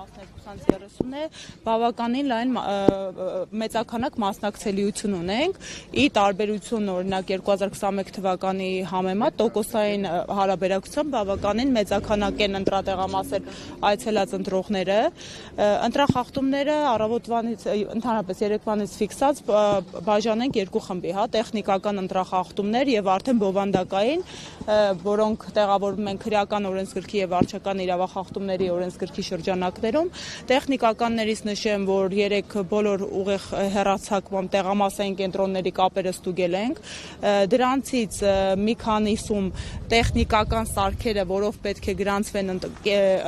մասնակցության 30 է, բավականին լայն մեծաքանակ մասնակցելիություն ունենք, ի տարբերություն օրինակ 2021 թվականի համեմատ տոկոսային հարաբերակցությամբ բավականին մեծաքանակ են ընտրատեղամասեր այցելած ընտրողները, ընտրախախտումները առավոտվանից ընդհանրապես երեկվանից ֆիքսած բաժանենք երկու խմբի, տեխնիկական ընտրախախտումներ եւ արդեն բովանդակային, որոնք տեղավորվում են քրեական օրենսգրքի եւ վարչական իրավախախտումների օրենսգրքի շրջանակներում, տեխնիկականներից նշեմ, որ 3 բոլոր ուղիղ հեռարձակման տեղամասային կենտրոնների կապերը ստուգել ենք, դրանցից մի քանիսում տեխնիկական սարքերը, որով պետք է գրանցվեն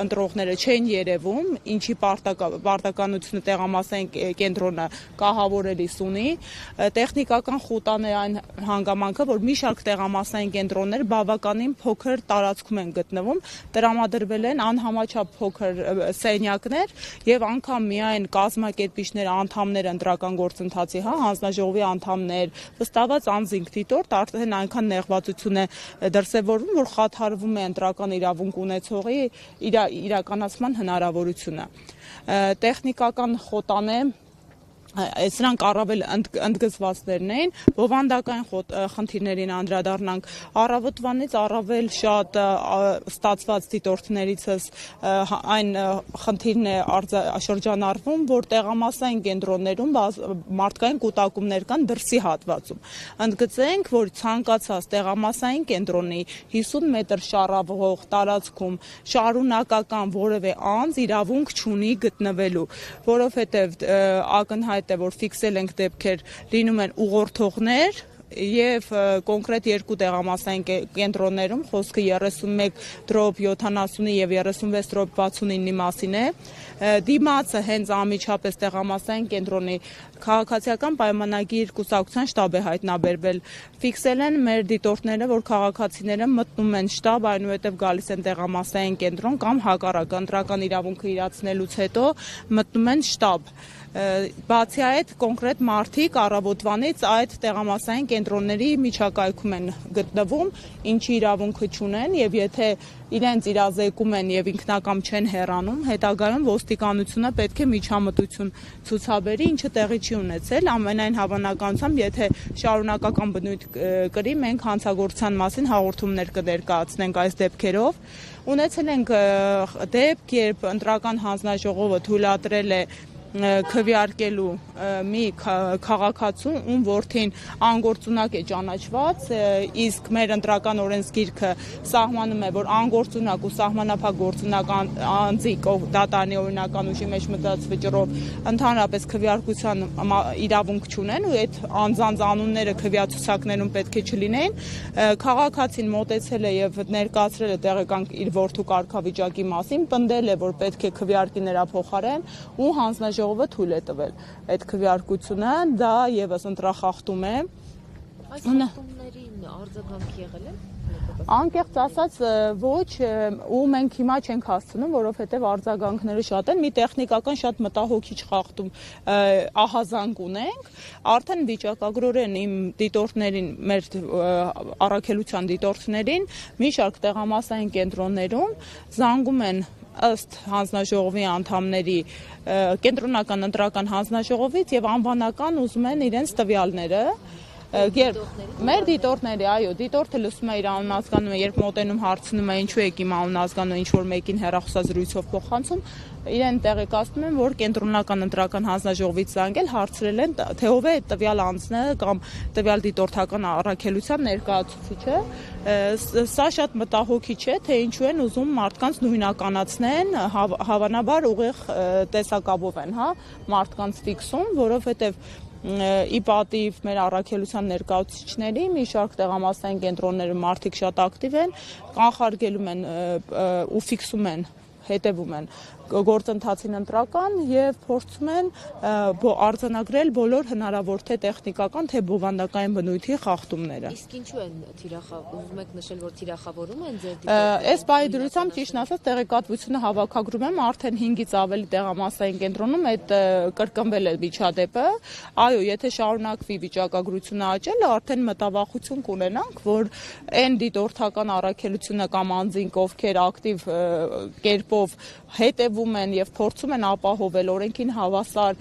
ընտրողները չեն երևում, ինչի պարտականությունը տեղամասային կենտրոնը կահավորելիս ունի, տեխնիկական խուտան է այն հանգամանքը, որ մի շարք տեղամասային կենտրոններ բավականին փոքր տարածքում են գտնվում, տրամադրվել են անհամաչափ փոքր սենյակներ եւ անգամ միայն կազմակերպիչներ, անդամներ ընտրական գործընթացի, հանձնաժողովի անդամներ, վստահված անձինք դիտորդ արդեն այնքան նեղվածություն է դրսևորվում, որ խաթարվում է ընտրական իրավունք ունեցողի իրականացման հնարավորությունը։ Տեխնիկական խոտան է Սրանք առավել ընդգծվածներն էին, բովանդակային խնդիրներին անդրադառնանք, առավոտվանից առավել շատ ստացված դիտորդներիցս այն խնդիրն է շրջանառվում, որ տեղամասային կենտրոններում մարդկային կուտակումներ կան դրսի հատվածում։ Ընդգծենք, որ ցանկացած տեղամասային կենտրոնի 50 մետր շարավող տարածքում շարունակական որևէ անձ իրավունք չունի գտնվելու, որովհետև ակնհայտ որ ֆիքսել ենք դեպքեր լինում են ուղղորդողներ եւ կոնկրետ երկու տեղամասային կենտրոններում խոսքը 31/70 եւ 36/69-ի մասին է, դիմացը հենց անմիջապես տեղամասային կենտրոնի քաղաքացիական պայմանագիր կուսակցության շտաբ է հայտնաբերվել, ֆիքսել են մեր դիտորդները, որ քաղաքացիները մտնում են շտաբ, այնուհետև գալիս են տեղամասային կենտրոն կամ հակառակ ընտրական իրավունքը իրացնելուց հետո մտնում են շտաբ։ Բացի այդ կոնկրետ մարդիկ առավոտվանից այդ տեղամասային կենտրոնների միջակայքում են գտնվում, ինչի իրավունքը չունեն եւ եթե իրենց իրազեկում են եւ ինքնակամ չեն հեռանում, հետագայում ոստիկանությունը պետք է միջամտություն ցուցաբերի, ինչը տեղի չի ունեցել, ամենայն հավանականությամբ, եթե շարունակական բնույթ կրի, մենք հանցագործության մասին հաղորդումներ կներկայացնենք այս դեպքերով։ Ունեցել ենք դեպք, երբ ընտրական հանձնաժողովը թույլատրել է քվեարկելու մի քաղաքացու, ում որդին անգործունակ է ճանաչված, իսկ մեր ընտրական օրենսգիրքը սահմանում է, որ անգործունակ ու սահմանափակ գործունակ անձի դատարանի օրինական ուժի մեջ մտած վճռով ընդհանրապես քվեարկության իրավունք չունեն ու այդ անձանց անունները քվեացուցակներում պետք է չլինեն, քաղաքացին մոտեցել է եւ ներկայացրել է տեղեկանք իր որդու կարգավիճակի մասին, պնդել է, որ պետք է քվեարկի նրա փոխարեն ու հանձնաժողովը թույլ է տվել այդ քվեարկությունը, դա եւս ընտրախախտում է։ Այս խախտումներին արձագանք եղել է։ Անկեղծ ասած ոչ, ու մենք հիմա չենք հասցնում, որովհետև արձագանքները շատ են, մի տեխնիկական շատ մտահոգիչ խախտում ահազանգ ունենք, արդեն վիճակագրորեն իմ դիտորդներին, մեր առաքելության դիտորդներին մի շարք տեղամասային կենտրոններում զանգում են ըստ հանձնաժողովի անդամների կենտրոնական ընտրական հանձնաժողովից եւ անվանական ուզում են իրենց տվյալները մեր դիտորդների, այո, դիտորդը լսում է իր անուն ազգանունը, երբ մոտենում հարցնում է ինչու եք իմ անուն ազգանունը, ինչ որ մեկին հեռախոսազրույցով փոխանցում, իրեն տեղեկացնում են, որ կենտրոնական ընտրական հանձնաժողովից զանգել, հարցրել են, թե ով է տվյալ անձը կամ տվյալ դիտորդական առաքելության ներկայացուցիչը։ Սա շատ մտահոգիչ է, թե ինչու են ուզում մարդկանց նույնականացնեն, հավանաբար ուղիղ տեսակապով են, մարդկանց ֆիքսում, որովհետև ի պատիվ մեր առաքելության ներկայացուցիչների մի շարք տեղամասային կենտրոններում մարդիկ շատ ակտիվ են, կանխարգելում են ու ֆիքսում են, հետևում են գործընթացին ընտրական եւ փորձում են արձանագրել բոլոր հնարավոր թե տեխնիկական, թե բովանդակային բնույթի խախտումները։ Իսկ ինչու են ուզում եք նշել, որ թիրախավորում են ձեր դիտորդները։ Այս պայդրությամբ ճիշտն ասած տեղեկատվությունը հավաքագրում եմ արդեն 5-ից ավելի տեղամասային կենտրոնում այդ կրկնվել է միջադեպը։ Այո, եթե շարունակվի վիճակագրությունը աճել, արդեն մտավախություն կունենանք, որ այն դիտորդական առաքելությունը կամ անձինք, ովքեր ակտիվ կերպով ձևով հետևում են եւ փորձում են ապահովել օրենքին հավասար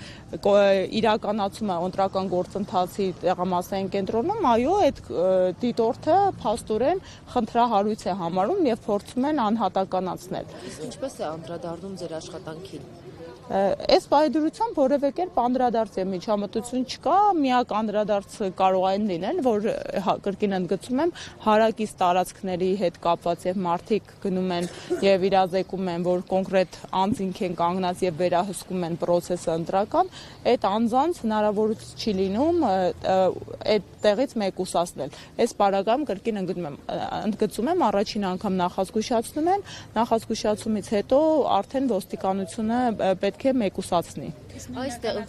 իրականացումը ընտրական գործընթացի տեղամասային կենտրոնում, այո, այդ դիտորդը փաստորեն խնդրահարույց է համարում եւ փորձում են անհատականացնել։ Իսկ ինչպես է անդրադառնում ձեր աշխատանքին։ Այս պայդրությամբ որևէ կերպ անդրադարձ եւ միջամտություն չկա, միակ անդրադարձը կարող այն լինել, որ կրկին ընդգծում եմ, հարակից տարածքների հետ կապված եւ մարդիկ գնում են եւ իրազեկում են, որ կոնկրետ անձինք են կանգնած եւ վերահսկում են process-ը ընտրական, այդ անձանց հնարավորություն չի լինում այդ տեղից մեկուսացնել։ Այս պարագայում կրկին ընդգծում եմ, առաջին անգամ նախազգուշացնում եմ, նախազգուշացումից հետո արդեն ոստիկանությունը պետք է մեկուսացնի։ Այստեղ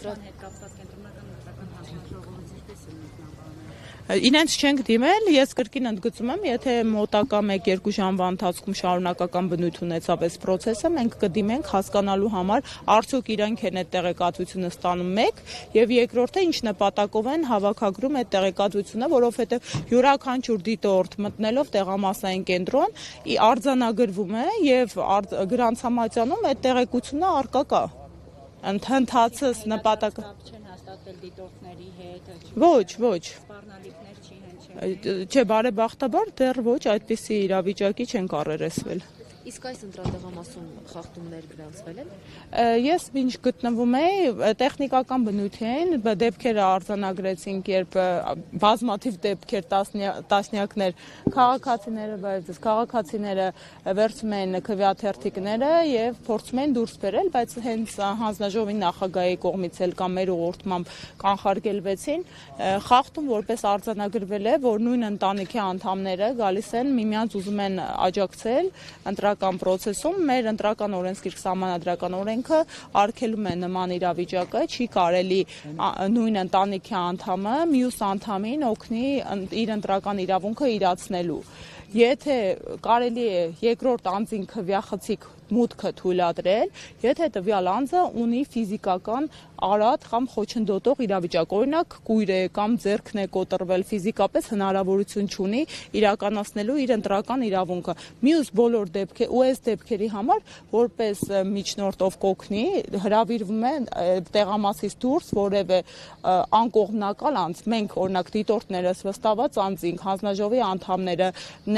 Իրենց չենք դիմել, ես կրկին ընդգծում եմ, եթե մոտակա 1-2 ժամվա ընթացքում շարունակական բնույթ ունեցավ այս process-ը, մենք կդիմենք հասկանալու համար, արդյոք իրանք են այդ տեղեկատվությունը ստանում մեկ, եւ երկրորդը ինչ նպատակով են հավաքագրում այդ տեղեկատվությունը, որովհետեւ յուրաքանչյուր դիտորդ մտնելով տեղամասային կենտրոն արձանագրվում է եւ գրանցամատյանում այդ տեղեկությունը առկա կա։ Ընդհանրացած նպատակը դիտորդների հետ ոչ սպառնալիքներ չի հնչել։ Չէ, բարեբախտաբար դեռ ոչ այդպիսի իրավիճակի չենք առերեսվել։ Իսկ այս ընտրատեղամասում խախտումներ գրանցվել են։ Ես ինչ գտնվում էի, տեխնիկական բնույթ էին, դեպքերը արձանագրեցինք, երբ բազմաթիվ դեպքեր տասնյակներ քաղաքացիները վերցում են քվեաթերթիկները եւ փորձում են դուրս բերել, բայց հենց հանձնաժողովի նախագահի կողմից էլ կամ մեր ուղղորդմամբ կանխարգելվեցին, խախտում որպես արձանագրվել է, որ նույն ընտանիքի անդամները գալիս են միմյանց ուզում են աջակցել ընտրական process-ում, մեր ընտրական օրենսգիրք սահմանադրական օրենքը արգելում է նման իրավիճակը, չի կարելի նույն ընտանիքի անդամը մյուս անդամին օգնի իր ընտրական իրավունքը իրացնելու։ Եթե կարելի է երկրորդ անձին քվեախցիկ մուտքը թույլատրել, եթե տվյալ անձը ունի ֆիզիկական արատ կամ խոչընդոտող իրավիճակ, օրինակ կույր է կամ ձեռքն է կոտրվել, ֆիզիկապես հնարավորություն չունի իրականացնելու իր ընտրական իրավունքը։ Մյուս բոլոր դեպքեր ու այս դեպքերի համար որպես միջնորդով կօգնի, հրավիրվում է տեղամասից դուրս որևէ անկողմնակալ անձ, մենք օրինակ դիտորդներս վստահված անձինք, հանձնաժողովի անդամները,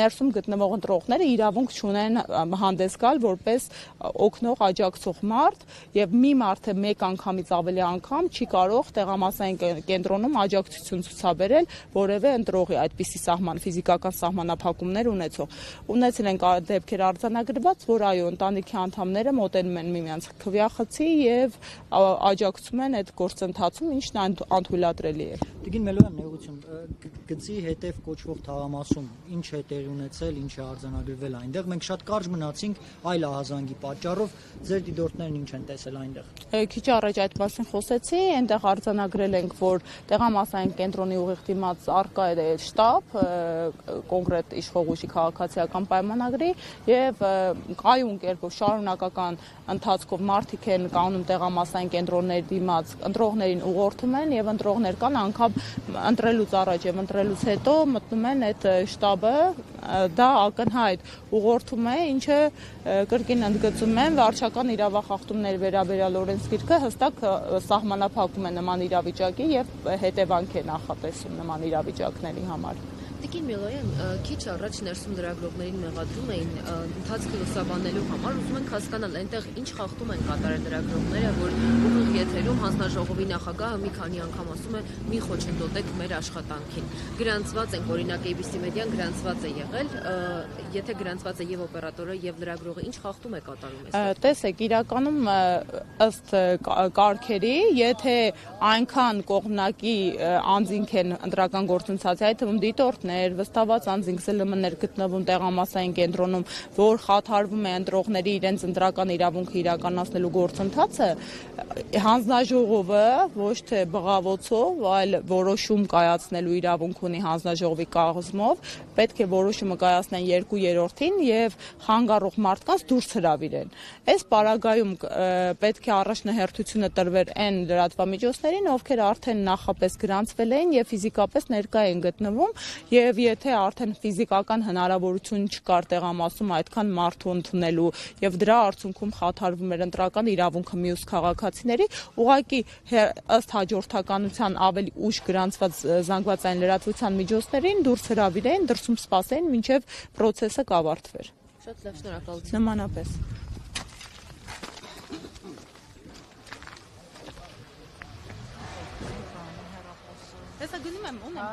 ներսում գտնվող ընտրողները իրավունք չունեն հանդես գալ որպես օգնող աջակցող մարդ եւ մի մարդը մեկ անգամից ավելի անգամ չի կարող տեղամասային կենտրոնում աջակցություն ցուցաբերել որևէ ընտրողի այդպիսի ֆիզիկական սահմանափակումներ ունեցել են դեպքեր արձանագրված, որ այո ընտանիքի անդամները մոտենում են միմյանց քվեախցի եւ աջակցում են այդ գործընթացում, ինչն անթույլատրելի է։ Տիկին Մելոյան, ներողություն, գծի հետև կոչվող թաղամասում ինչ է տեղի ունեցել, ինչ է արձանագրվել այնտեղ, մենք շատ կարճ մնացինք այլ ահազանգի պատճառով, ձեր դիտորդներն ինչ են տեսել այնտեղ։ Քիչ առաջ այդ մասին խոսեցի, այնտեղ արձանագրել ենք, որ տեղամասային կենտրոնի ուղիղ դիմաց առկա է շտաբ, կոնկրետ իշխող ուժի քաղաքացիական պայմանագրի եւ կայուն կերպով շարունակական ընթացքով մարդիկ են կանում տեղամասային կենտրոնների դիմաց, ընտրողներին ուղղորդում են եւ ընտրողներ կան անգամ ընտրելուց առաջ եւ ընտրելուց հետո մտնում են այդ շտաբը, դա ակնհայտ ուղղորդում է, ինչը կրկին ընդգծում եմ, վարչական իրավախախտումներ վերաբերյալ օրենսգիրքը հստակ սահմանափակում է նման իրավիճակի եւ հետևանք է նախատեսում նման իրավիճակների համար։ Տիկին Մելոյան, քիչ առաջ ներսում լրագրողներին մեղադրում էին ընթացքը լուսաբանելու համար, ուզում ենք հասկանալ այնտեղ ինչ խախտում են կատարել լրագրողները, որ ուղիղ եթերում հանձնաժողովի նախագահը մի քանի անգամ ասում է՝ մի խոչընդոտեք մեր աշխատանքին։ Գրանցված են, օրինակ ABC մեդիան գրանցված է եղել, եթե գրանցված է եւ օպերատորը եւ լրագրողը, ինչ խախտում է կատարում այստեղ։ Տեսեք, իրականում ըստ կարգերի, եթե այնքան կողմնակի անձինք են ընտրական գործընթացի, այդ թվում դիտորդներ, վստահված անձինք ԶԼՄ-ներ գտնվում տեղամասային կենտրոնում, որ խաթարվում է ընտրողների իրենց ընտրական իրավունքը իրականացնելու գործընթացը, հանձնաժողովը ոչ թե բղավոցով, այլ որոշում կայացնելու իրավունք ունի հանձնաժողովի կազմով, պետք է որոշումը կայացնեն 2/3-ին եւ խանգարող մարդկանց դուրս հրավիրեն։ Այս պարագայում պետք է առաջնահերթությունը տրվեր այն լրատվամիջոցներին, ովքեր արդեն նախապես գրանցվել են եւ ֆիզիկապես ներկա են գտնվում եւ եթե արդեն ֆիզիկական հնարավորություն չկար տեղամասում այդքան մարդու ընդունելու եւ դրա արդյունքում խաթարվում էր ընտրական իրավունքը մյուս քաղաքացիների, ուղղակի ըստ հաջորդականության ավելի ուշ գրանցված զանգվածային լրատվության միջոցներին դուրս հրավիրեին, դրսում սպասեին, մինչեւ process-ը կավարտվեր։ Շատ լավ, շնորհակալություն։ Նմանապես։ Հեսա գնում եմ, ունեմ